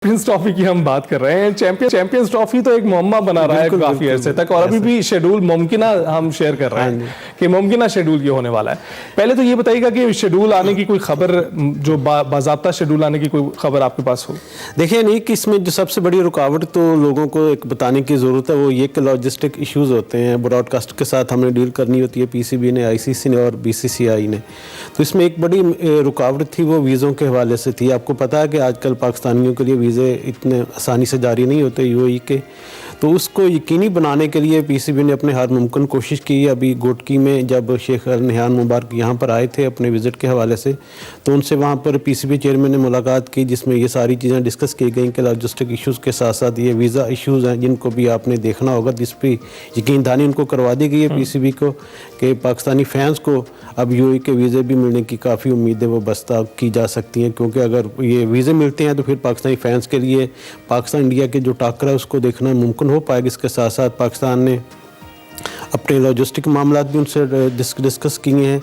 Champions trophy کی ہم بات کر رہے ہیں. چیمپئنز ٹرافی تو ایک معمہ بنا رہا ہے کافی عرصے تک, اور ابھی بھی شیڈول ممکنہ ہم شیئر کر رہے ہیں کہ ممکنہ شیڈول یہ ہونے والا ہے. پہلے تو یہ بتائیے گا کہ شیڈول آنے کی کوئی خبر, جو باضابطہ شیڈول آنے کی کوئی خبر آپ کے پاس ہو؟ دیکھیں نہیں کہ اس میں جو سب سے بڑی رکاوٹ تو لوگوں کو ایک بتانے کی ضرورت ہے, وہ یہ کہ لاجسٹک ایشوز ہوتے ہیں. براڈ کاسٹ کے ساتھ ہمیں ڈیل کرنی ہوتی ہے, پی سی بی نے, آئی سی سی نے اور بی سی سی آئی نے. تو اس میں ایک بڑی رکاوٹ تھی, وہ ویزوں کے حوالے سے تھی. آپ کو پتہ ہے کہ آج کل پاکستانیوں کے لیے ویزے اتنے آسانی سے جاری نہیں ہوتے یو اے ای کے, تو اس کو یقینی بنانے کے لیے پی سی بی نے اپنے ہر ممکن کوشش کی. ابھی گوٹکی میں جب شیخ نہیان مبارک یہاں پر آئے تھے اپنے وزٹ کے حوالے سے, تو ان سے وہاں پر پی سی بی چیئرمین نے ملاقات کی, جس میں یہ ساری چیزیں ڈسکس کی گئیں کہ لاجسٹک ایشوز کے ساتھ ساتھ یہ ویزا ایشوز ہیں جن کو بھی آپ نے دیکھنا ہوگا, جس پہ یقین دہانی ان کو کروا دی گئی ہے پی سی بی کو کہ پاکستانی فینس کو اب یو اے کے ویزے بھی ملنے کی کافی امیدیں وہ بستہ کی جا سکتی ہیں, کیونکہ اگر یہ ویزے ملتے ہیں تو پھر پاکستانی فینس کے لیے پاکستان انڈیا کے جو ٹاکرا ہے اس کو دیکھنا ممکن ہو پائے گا. اس کے ساتھ ساتھ پاکستان نے اپنے لاجسٹک معاملات بھی ان سے ڈسکس کیے ہیں.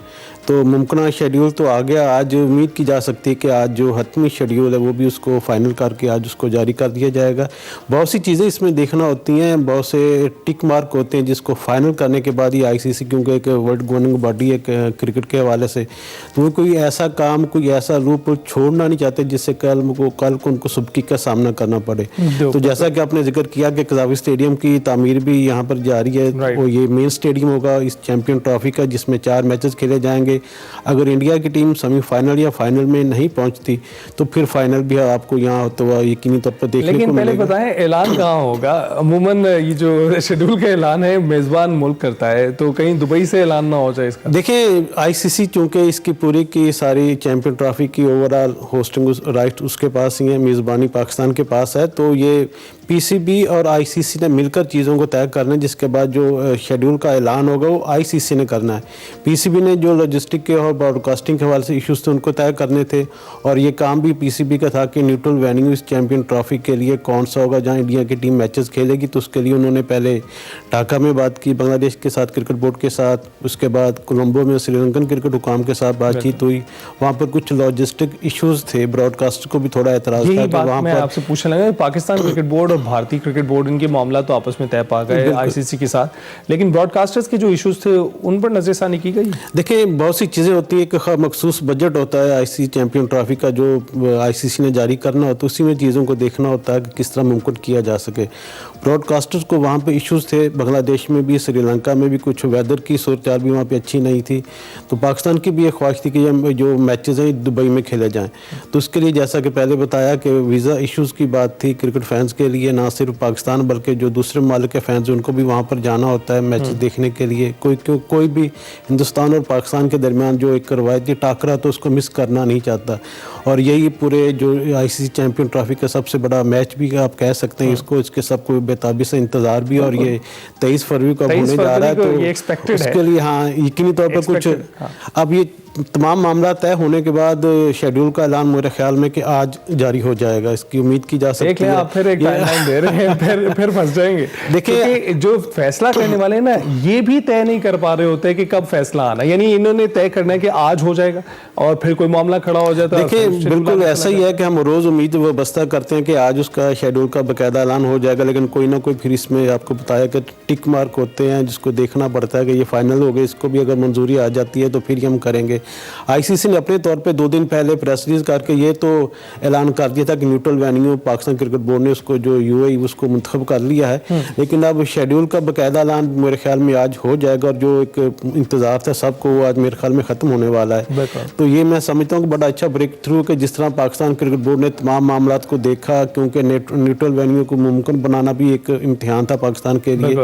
تو ممکنہ شیڈیول تو آ گیا. آج امید کی جا سکتی ہے کہ آج جو حتمی شیڈیول ہے وہ بھی اس کو فائنل کر کے آج اس کو جاری کر دیا جائے گا. بہت سی چیزیں اس میں دیکھنا ہوتی ہیں, بہت سے ٹک مارک ہوتے ہیں جس کو فائنل کرنے کے بعد ہی آئی سی سی, کیونکہ ایک ورلڈ گورننگ باڈی ہے کرکٹ کے حوالے سے, تو وہ کوئی ایسا کام, کوئی ایسا روپ چھوڑنا نہیں چاہتے جس سے کل کو ان کو سبکی کا سامنا کرنا پڑے. تو جیسا کہ آپ نے ذکر کیا کہ قذافی اسٹیڈیم کی تعمیر بھی یہاں پر جاری ہے, وہ یہ مین اسٹیڈیم ہوگا اس چیمپئن ٹرافی کا, جس میں 4 میچز کھیلے جائیں گے. اگر انڈیا کی ٹیم سیمی فائنل یا فائنل میں نہیں پہنچتی تو پھر فائنل بھی آپ کو یہاں ہوتا ہوا یقینی طور پر دیکھنے کو ملے گا. لیکن پہلے بتائیں اعلان کہاں ہوگا؟ عموماً یہ جو شیڈول کا اعلان ہے میزبان ملک کرتا ہے, تو کہیں دبئی سے اعلان نہ ہو جائے اس کا؟ دیکھیں آئی سی سی چونکہ اس کی پوری کی ساری چیمپئن ٹرافی کی اوور آل ہوسٹنگ رائٹ اس کے پاس ہی ہے, میزبانی پاکستان کے پاس ہے, تو یہ پی سی بی اور آئی سی سی نے مل کر چیزوں کو طے کرنا ہے. جس کے بعد جو شیڈول کا اعلان ہوگا وہ آئی سی سی نے کرنا ہے. پی سی بی نے جو لاجسٹک کے اور براڈ کاسٹنگ کے حوالے سے ایشوز تھے ان کو طے کرنے تھے, اور یہ کام بھی پی سی بی کا تھا کہ نیوٹرل وینیو اس چیمپئن ٹرافی کے لیے کون سا ہوگا جہاں انڈیا کی ٹیم میچز کھیلے گی. تو اس کے لیے انہوں نے پہلے ڈھاکہ میں بات کی بنگلہ دیش کے ساتھ کرکٹ بورڈ کے ساتھ, اس کے بعد کولمبو میں سری لنکن کرکٹ حکام کے ساتھ بات چیت ہوئی. وہاں پر کچھ لاجسٹک ایشوز تھے, براڈ کاسٹ کو بھی تھوڑا اعتراض تھا کہ وہاں میں آپ سے پوچھنے لگا, پاکستان کرکٹ بورڈ اور بھارتی کرکٹ بورڈ ان کے معاملات تو آپس میں طے پا گئے آئی سی سی کے ساتھ, لیکن براڈ کاسٹرز کے جو ایشوز تھے ان پر نظر ثانی کی گئی. دیکھیں بہت سی چیزیں ہوتی ہیں کہ مخصوص بجٹ ہوتا ہے آئی سی چیمپئن ٹرافی کا جو آئی سی سی نے جاری کرنا ہوتا ہے, اسی میں چیزوں کو دیکھنا ہوتا ہے کہ کس طرح ممکن کیا جا سکے. براڈ کاسٹرز کو وہاں پہ ایشوز تھے, بنگلہ دیش میں بھی, سری لنکا میں بھی, کچھ ویدر کی صورتحال بھی وہاں پہ اچھی نہیں تھی. تو پاکستان کی بھی ایک خواہش تھی کہ جو میچز ہیں دبئی میں کھیلے جائیں. تو اس کے لیے جیسا کہ پہلے بتایا کہ ویزا ایشوز کی بات تھی کرکٹ فینس کے لیے, نہ صرف پاکستان بلکہ جو دوسرے ممالک کے فینس ان کو بھی وہاں پر جانا ہوتا ہے میچ دیکھنے کے لیے. کوئی بھی ہندوستان اور پاکستان کے درمیان جو ایک روایتی ٹاکرا تو اس کو مس کرنا نہیں چاہتا, اور یہی پورے جو آئی سی سی چیمپئن ٹرافی کا سب سے بڑا میچ بھی آپ کہہ سکتے ہیں اس کو. اس کے سب کو بےتابی سے انتظار بھی, اور یہ 23 فروری کو ہونے جا رہا ہے, تو اس کے لیے ہاں یقینی طور پر کچھ اب یہ تمام معاملات طے ہونے کے بعد شیڈول کا اعلان میرے خیال میں کہ آج جاری ہو جائے گا, اس کی امید کی جا سکتی ہے. آپ پھر ایک ٹائم لائن دے رہے ہیں, پھر پھنس جائیں گے. دیکھیں جو فیصلہ کرنے والے ہیں نا, یہ بھی طے نہیں کر پا رہے ہوتے کہ کب فیصلہ آنا, یعنی انہوں نے طے کرنا ہے کہ آج ہو جائے گا اور پھر کوئی معاملہ کھڑا ہو جاتا ہے. دیکھیں بالکل ایسا ہی ہے کہ ہم روز امید وہ بستہ کرتے ہیں کہ آج اس کا شیڈول کا باقاعدہ اعلان ہو جائے گا, لیکن کوئی نہ کوئی پھر اس میں آپ کو بتایا کہ ٹک مارک ہوتے ہیں جس کو دیکھنا پڑتا ہے کہ یہ فائنل ہو گئے, اس کو بھی اگر منظوری آ جاتی ہے تو پھر ہم کریں گے. آئی سی سی نے اپنے طور پہ 2 دن پہلے پریس ریلیز کر کے یہ تو اعلان کر دیا تھا کہ neutral venue Pakistan cricket board نے اس کو جو یو اے اس کو منتخب کر لیا ہے, لیکن اب شیڈول کا باقاعدہ اعلان میرے خیال میں آج ہو جائے گا, اور جو ایک انتظار تھا سب کو وہ آج میرے خیال میں ختم ہونے والا ہے. تو یہ میں سمجھتا ہوں کہ بڑا اچھا بریک تھرو کہ جس طرح پاکستان کرکٹ بورڈ نے تمام معاملات کو دیکھا, کیونکہ نیوٹرل وینیو کو ممکن بنانا بھی ایک امتحان تھا پاکستان کے لیے,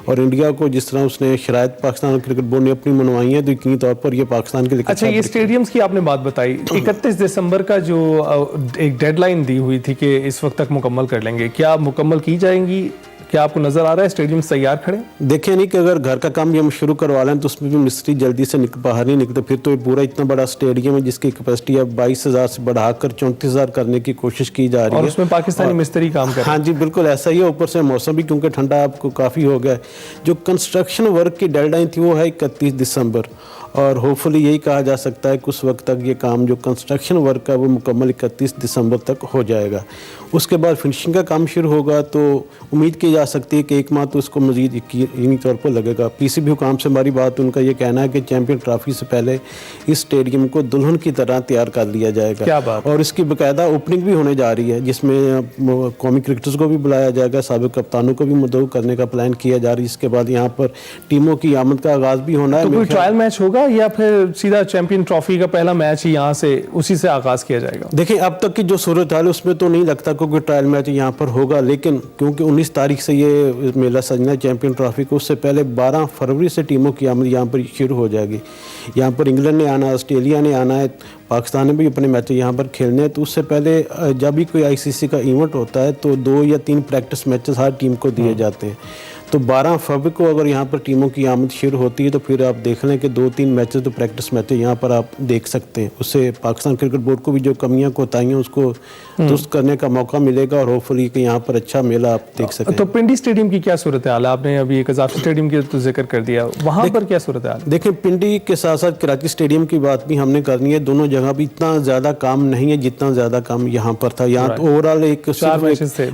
اور انڈیا کو جس طرح اس نے شرائط پاکستان کرکٹ بورڈ نے اپنی منوائی ہیں, تو یقینی طور پر یہ پاکستان کے لیے. اچھا یہ اسٹیڈیمز کی آپ نے بات بتائی, 31 دسمبر کا جو ایک ڈیڈ لائن دی ہوئی تھی کہ اس وقت تک مکمل کر لیں گے, کیا مکمل کی جائیں گی؟ کیا آپ کو نظر آ رہا ہے اسٹیڈیم تیار کھڑے؟ دیکھیں نہیں کہ اگر گھر کا کام بھی ہم شروع کروا لیں تو اس میں بھی مستری جلدی سے باہر نہیں نکلتے. پھر تو یہ پورا اتنا بڑا اسٹیڈیم ہے جس کی کیپیسٹی اب 22,000 سے بڑھا کر 34,000 کرنے کی کوشش کی جا رہی ہے, اور اس میں پاکستانی مستری کام کر رہے ہیں. ہاں جی بالکل ایسا ہی ہے. اوپر سے موسم بھی کیونکہ ٹھنڈا آپ کو کافی ہو گیا ہے. جو کنسٹرکشن ورک کی ڈیڈ لائن تھی وہ ہے 31 دسمبر, اور ہوپ فلی یہی کہا جا سکتا ہے کہ اس وقت تک یہ کام جو کنسٹرکشن ورک ہے وہ مکمل 31 دسمبر تک ہو جائے گا. اس کے بعد فنشنگ کا کام شروع ہوگا تو امید کی جا سکتی ہے کہ 1 ماہ تو اس کو مزید یقینی طور پر لگے گا. پی سی بی حکام سے ہماری بات، ان کا یہ کہنا ہے کہ چیمپئن ٹرافی سے پہلے اس اسٹیڈیم کو دلہن کی طرح تیار کر لیا جائے گا. کیا بات. اور اس کی باقاعدہ اوپننگ بھی ہونے جا رہی ہے جس میں قومی کرکٹرز کو بھی بلایا جائے گا، سابق کپتانوں کو بھی مدعو کرنے کا پلان کیا جا رہا ہے. اس کے بعد یہاں پر ٹیموں کی آمد کا آغاز بھی ہونا ہے. تو کوئی ٹرائل میچ ہوگا یا پھر سیدھا چیمپئن ٹرافی کا پہلا میچ ہی یہاں سے اسی سے آغاز کیا جائے گا؟ دیکھیں اب تک کی جو صورتحال ہے اس میں تو نہیں لگتا کہ کوئی ٹرائل میچ یہاں پر ہوگا، لیکن کیونکہ 19 تاریخ سے یہ میلہ سجنا ہے چیمپئن ٹرافی کو، اس سے پہلے 12 فروری سے ٹیموں کی آمد یہاں پر شروع ہو جائے گی. یہاں پر انگلینڈ نے آنا ہے، آسٹریلیا نے آنا ہے، پاکستان نے بھی اپنے میچ یہاں پر کھیلنے ہیں. تو اس سے پہلے جب بھی کوئی ICC کا ایونٹ ہوتا ہے تو 2 یا 3 پریکٹس میچز ہر ٹیم کو دیے جاتے ہیں. تو 12 فروری کو اگر یہاں پر ٹیموں کی آمد شروع ہوتی ہے تو پھر آپ دیکھ لیں کہ 2-3 میچز تو پریکٹس میچ یہاں پر آپ دیکھ سکتے ہیں. اس سے پاکستان کرکٹ بورڈ کو بھی جو کمیاں کوتاہیاں اس کو درست کرنے کا موقع ملے گا اور ہوپ فلی کہ یہاں پر اچھا میلہ آپ دیکھ سکیں. تو پنڈی اسٹیڈیم کی کیا صورتحال ہے؟ آپ نے ابھی قذافی اسٹیڈیم کی تو ذکر کر دیا، وہاں پر کیا صورتحال ہے؟ دیکھیں پنڈی کے ساتھ ساتھ کراچی اسٹیڈیم کی بات بھی ہم نے کرنی ہے. دونوں جگہ بھی اتنا زیادہ کام نہیں ہے جتنا زیادہ کام یہاں پر تھا. یہاں تو اوورال ایک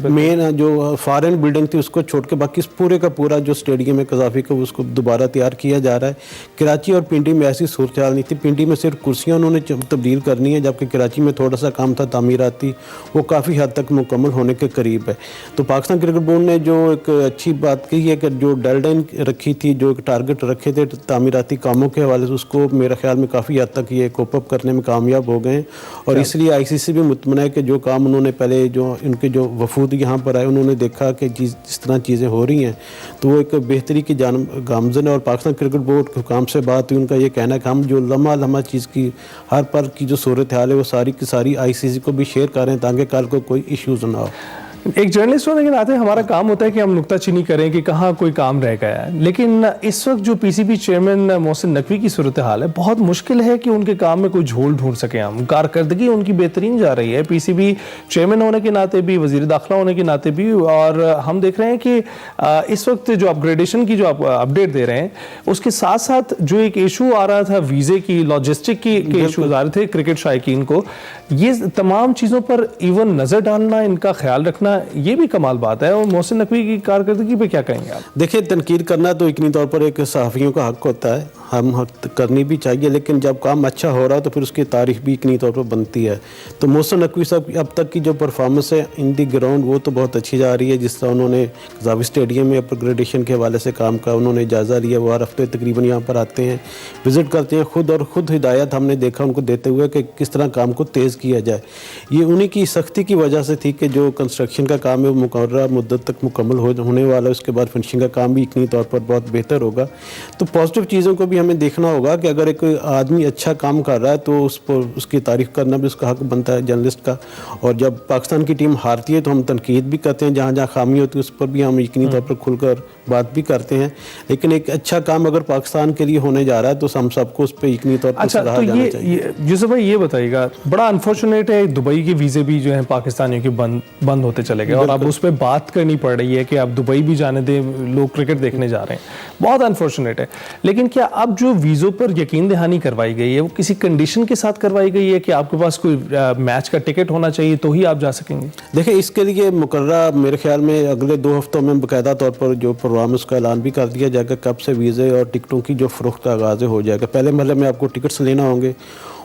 مین جو فارن بلڈنگ تھی اس کو چھوڑ کے باقی پورے کا پورا جو اسٹیڈیم ہے قذافی کا اس کو دوبارہ تیار کیا جا رہا ہے. کراچی اور پنڈی میں ایسی صورتحال نہیں تھی. پنڈی میں صرف کرسیاں انہوں نے تبدیل کرنی ہے، جبکہ کراچی میں تھوڑا سا کام تھا تعمیراتی، وہ کافی حد تک مکمل ہونے کے قریب ہے. تو پاکستان کرکٹ بورڈ نے جو ایک اچھی بات کہی ہے کہ جو ڈیڈ لائن رکھی تھی، جو ایک ٹارگٹ رکھے تھے تعمیراتی کاموں کے حوالے سے، اس کو میرے خیال میں کافی حد تک یہ کوپ اپ کرنے میں کامیاب ہو گئے ہیں. اور اس لیے ICC بھی مطمئن ہے کہ جو کام انہوں نے پہلے جو ان کے جو وفود یہاں پر آئے انہوں نے دیکھا کہ جس طرح چیزیں ہو رہی ہیں تو وہ ایک بہتری کی جانب گامزن ہے. اور پاکستان کرکٹ بورڈ حکام سے بات ہوئی، ان کا یہ کہنا ہے کہ ہم جو لمحہ چیز کی ہر پل کی جو صورتحال ہے وہ ساری کی ساری ICC کو بھی شیئر کریں تاکہ کل کو کوئی ایشوز نہ ہو. ایک جرنلسٹ ہونے کے ناطے ہمارا کام ہوتا ہے کہ ہم نکتہ چینی کریں کہ کہاں کوئی کام رہ گیا ہے، لیکن اس وقت جو PCB چیئرمین محسن نقوی کی صورتحال ہے بہت مشکل ہے کہ ان کے کام میں کوئی جھول ڈھونڈ سکیں ہم. کارکردگی ان کی بہترین جا رہی ہے PCB چیئرمین ہونے کے ناطے بھی، وزیر داخلہ ہونے کے ناطے بھی، اور ہم دیکھ رہے ہیں کہ اس وقت جو اپگریڈیشن کی جو آپ اپڈیٹ دے رہے ہیں اس کے ساتھ ساتھ جو ایک ایشو آ رہا تھا ویزے کی، لاجسٹک کی ایشوز آ رہے تھے کرکٹ شائقین کو، یہ تمام چیزوں پر ایون نظر ڈالنا، ان کا خیال رکھنا، یہ بھی کمال بات ہے. اور محسن نقوی کی کارکردگی پہ کیا کہیں گے آپ؟ دیکھیں تنقید کرنا تو یقینی طور پر ایک صحافیوں کا حق ہوتا ہے، ہم حق کرنی بھی چاہیے، لیکن جب کام اچھا ہو رہا ہے تو پھر اس کی تعریف بھی یقینی طور پر بنتی ہے. تو محسن نقوی صاحب اب تک کی جو پرفارمنس ہے ان دی گراؤنڈ وہ تو بہت اچھی جا رہی ہے. جس طرح انہوں نے قذافی اسٹیڈیم میں اپگریڈیشن کے حوالے سے کام کا انہوں نے جائزہ لیا، وہ ہر ہفتے تقریباً یہاں پر آتے ہیں، وزٹ کرتے ہیں خود ہدایت ہم نے دیکھا ان کو دیتے ہوئے کہ کس طرح کام کو تیز کیا جائے. یہ انہی کی سختی کی وجہ سے تھی کہ جو کنسٹرکشن کا کام ہے وہ مقررہ مدت تک مکمل ہونے والا ہے. اس کے بعد فنشنگ کا کام بھی یقینی طور پر بہت بہتر ہوگا. تو پازیٹیو چیزوں کو بھی ہمیں دیکھنا ہوگا کہ اگر ایک آدمی اچھا کام کر رہا ہے تو اس کی تعریف کرنا بھی اس کا حق بنتا ہے جرنلسٹ کا. اور جب پاکستان کی ٹیم ہارتی ہے تو ہم تنقید بھی کرتے ہیں، جہاں جہاں خامی ہوتی ہے اس پر بھی ہم یقینی طور پر کھل کر بات بھی کرتے ہیں. لیکن ایک اچھا کام اگر پاکستان کے لیے ہونے جا رہا ہے تو ہم سب کو اس پہ یقینی طور پر سراہا جانا چاہیے. یوسف بھائی یہ بتائیے گا، بڑا انفارچونیٹ ہے دبئی کے ویزے بھی جو ہیں پاکستانیوں کے بند ہوتے چلے گئے، اور اب اس پہ بات کرنی پڑ رہی ہے کہ اب دبئی بھی جانے دیں، لوگ کرکٹ دیکھنے جا رہے ہیں. بہت انفارچونیٹ ہے. لیکن کیا اب جو ویزوں پر یقین دہانی کروائی گئی ہے وہ کسی کنڈیشن کے ساتھ کروائی گئی ہے کہ آپ کے پاس کوئی میچ کا ٹکٹ ہونا چاہیے تو ہی آپ جا سکیں گے؟ دیکھیں اس کے لیے مقررہ میرے خیال میں اگلے 2 ہفتوں میں باقاعدہ طور پر جو پروگرام اس کا اعلان بھی کر دیا جائے گا کب سے ویزے اور ٹکٹوں کی جو فروخت کا آغاز ہو جائے گا. پہلے مرحلے میں آپ کو ٹکٹس لینا ہوں گے،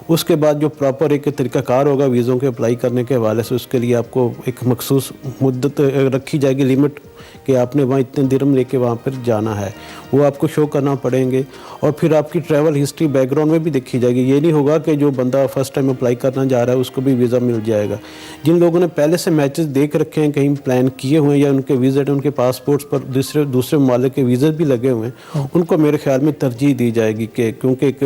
اس کے بعد جو پراپر ایک طریقہ کار ہوگا ویزوں کے اپلائی کرنے کے حوالے سے، اس کے لیے آپ کو ایک مخصوص مدت رکھی جائے گی، لمٹ کہ آپ نے وہاں اتنے درہم لے کے وہاں پر جانا ہے، وہ آپ کو شو کرنا پڑیں گے. اور پھر آپ کی ٹریول ہسٹری بیک گراؤنڈ میں بھی دیکھی جائے گی. یہ نہیں ہوگا کہ جو بندہ فرسٹ ٹائم اپلائی کرنا جا رہا ہے اس کو بھی ویزا مل جائے گا. جن لوگوں نے پہلے سے میچز دیکھ رکھے ہیں، کہیں پلان کیے ہوئے ہیں یا ان کے ویزٹ ان کے پاسپورٹس پر دوسرے ممالک کے ویزے بھی لگے ہوئے ہیں، ان کو میرے خیال میں ترجیح دی جائے گی کہ کیونکہ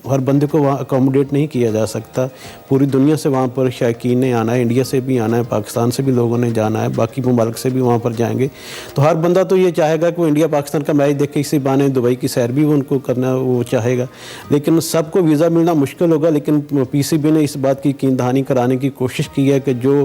ہر بندے کو وہاں اکوموڈیٹ نہیں کیا جا سکتا. پوری دنیا سے وہاں پر شائقین نے آنا ہے، انڈیا سے بھی آنا ہے، پاکستان سے بھی لوگوں نے جانا ہے، باقی ممالک سے بھی وہاں پر جائیں گے. تو ہر بندہ تو یہ چاہے گا کہ وہ انڈیا پاکستان کا میچ دیکھے، اسی بہانے دبئی کی سیر بھی ان کو کرنا وہ چاہے گا. لیکن سب کو ویزا ملنا مشکل ہوگا. لیکن PCB نے اس بات کی یقین دہانی کرانے کی کوشش کی ہے کہ جو